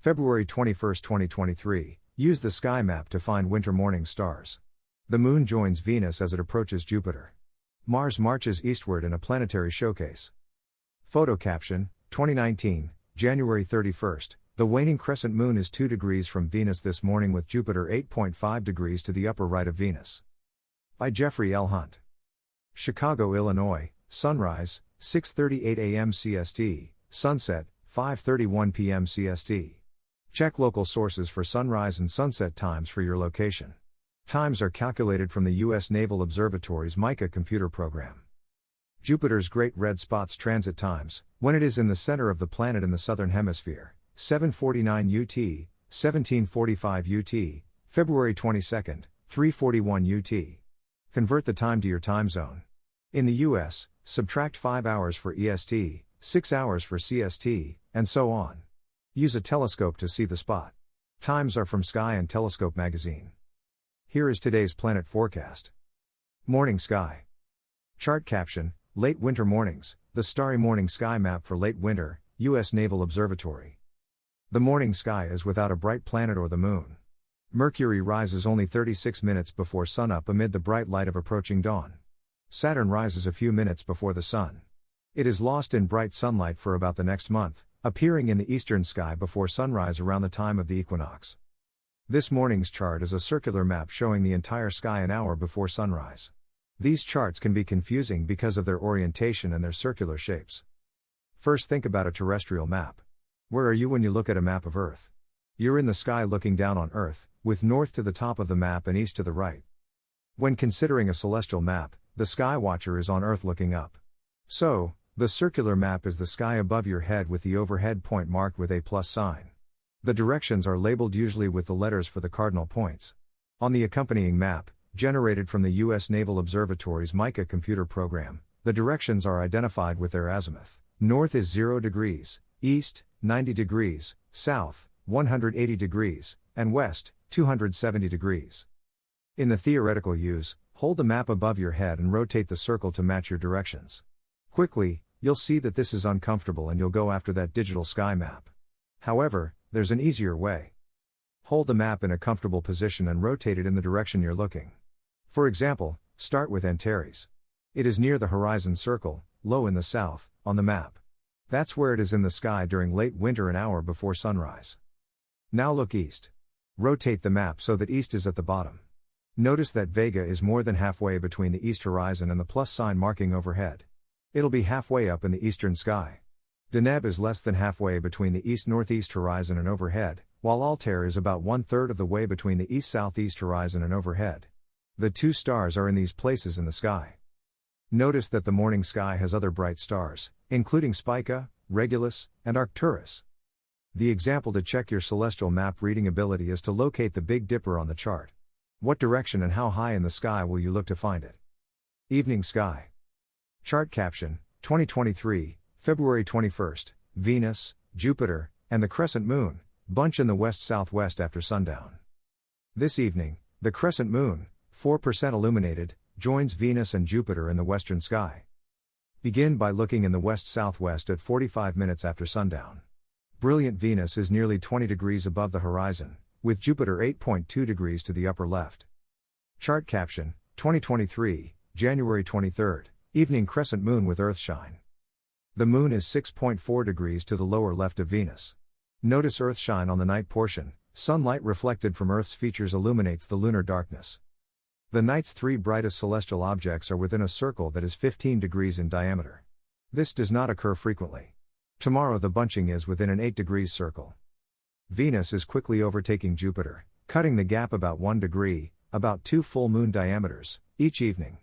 February 21, 2023, use the sky map to find winter morning stars. The Moon joins Venus as it approaches Jupiter. Mars marches eastward in a planetary showcase. Photo caption, 2019, January 31st, the waning crescent moon is 2 degrees from Venus this morning with Jupiter 8.5 degrees to the upper right of Venus. By Jeffrey L. Hunt. Chicago, Illinois, sunrise, 6:38 a.m. CST, sunset, 5:31 p.m. CST. Check local sources for sunrise and sunset times for your location. Times are calculated from the U.S. Naval Observatory's MICA computer program. Jupiter's Great Red Spot's transit times, when it is in the center of the planet in the southern hemisphere, 7:49 UT, 17:45 UT, February 22, 3:41 UT. Convert the time to your time zone. In the U.S., subtract 5 hours for EST, 6 hours for CST, and so on. Use a telescope to see the spot. Times are from Sky and Telescope magazine. Here is today's planet forecast. Morning sky. Chart caption, late winter mornings, the starry morning sky map for late winter, U.S. Naval Observatory. The morning sky is without a bright planet or the moon. Mercury rises only 36 minutes before sunup amid the bright light of approaching dawn. Saturn rises a few minutes before the sun. It is lost in bright sunlight for about the next month, appearing in the eastern sky before sunrise around the time of the equinox. This morning's chart is a circular map showing the entire sky an hour before sunrise. These charts can be confusing because of their orientation and their circular shapes. First, think about a terrestrial map. Where are you when you look at a map of Earth? You're in the sky looking down on Earth, with north to the top of the map and east to the right. When considering a celestial map, the sky watcher is on Earth looking up. So, the circular map is the sky above your head with the overhead point marked with a plus sign. The directions are labeled usually with the letters for the cardinal points. On the accompanying map, generated from the U.S. Naval Observatory's MICA computer program, the directions are identified with their azimuth. North is 0 degrees, east, 90 degrees, south, 180 degrees, and west, 270 degrees. In the theoretical use, hold the map above your head and rotate the circle to match your directions. Quickly, you'll see that this is uncomfortable and you'll go after that digital sky map. However, there's an easier way. Hold the map in a comfortable position and rotate it in the direction you're looking. For example, start with Antares. It is near the horizon circle, low in the south, on the map. That's where it is in the sky during late winter an hour before sunrise. Now look east. Rotate the map so that east is at the bottom. Notice that Vega is more than halfway between the east horizon and the plus sign marking overhead. It'll be halfway up in the eastern sky. Deneb is less than halfway between the east-northeast horizon and overhead, while Altair is about 1/3 of the way between the east-southeast horizon and overhead. The two stars are in these places in the sky. Notice that the morning sky has other bright stars, including Spica, Regulus, and Arcturus. The example to check your celestial map reading ability is to locate the Big Dipper on the chart. What direction and how high in the sky will you look to find it? Evening sky. Chart caption, 2023, February 21st, Venus, Jupiter, and the crescent moon, bunch in the west-southwest after sundown. This evening, the crescent moon, 4% illuminated, joins Venus and Jupiter in the western sky. Begin by looking in the west-southwest at 45 minutes after sundown. Brilliant Venus is nearly 20 degrees above the horizon, with Jupiter 8.2 degrees to the upper left. Chart caption, 2023, January 23rd, evening crescent moon with earthshine. The moon is 6.4 degrees to the lower left of Venus. Notice earthshine on the night portion. Sunlight reflected from Earth's features illuminates the lunar darkness. The night's 3 brightest celestial objects are within a circle that is 15 degrees in diameter. This does not occur frequently. Tomorrow the bunching is within an 8 degrees circle. Venus is quickly overtaking Jupiter, cutting the gap about 1 degree, about 2 full moon diameters, each evening.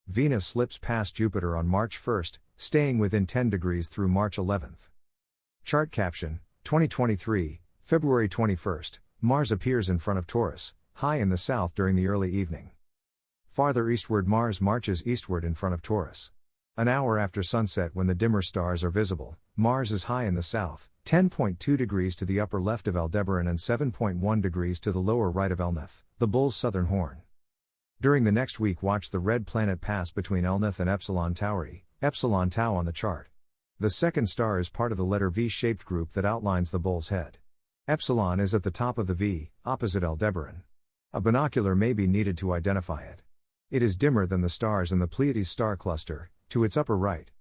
Venus slips past Jupiter on March 1st, staying within 10 degrees through March 11th. Chart caption, 2023, February 21st, Mars appears in front of Taurus, high in the south during the early evening. Farther eastward Mars marches eastward in front of Taurus. An hour after sunset when the dimmer stars are visible, Mars is high in the south, 10.2 degrees to the upper left of Aldebaran and 7.1 degrees to the lower right of Elnath, the Bull's southern horn. During the next week watch the red planet pass between Elnath and Epsilon Tauri, Epsilon Tau on the chart. The second star is part of the letter V-shaped group that outlines the bull's head. Epsilon is at the top of the V, opposite Aldebaran. A binocular may be needed to identify it. It is dimmer than the stars in the Pleiades star cluster, to its upper right.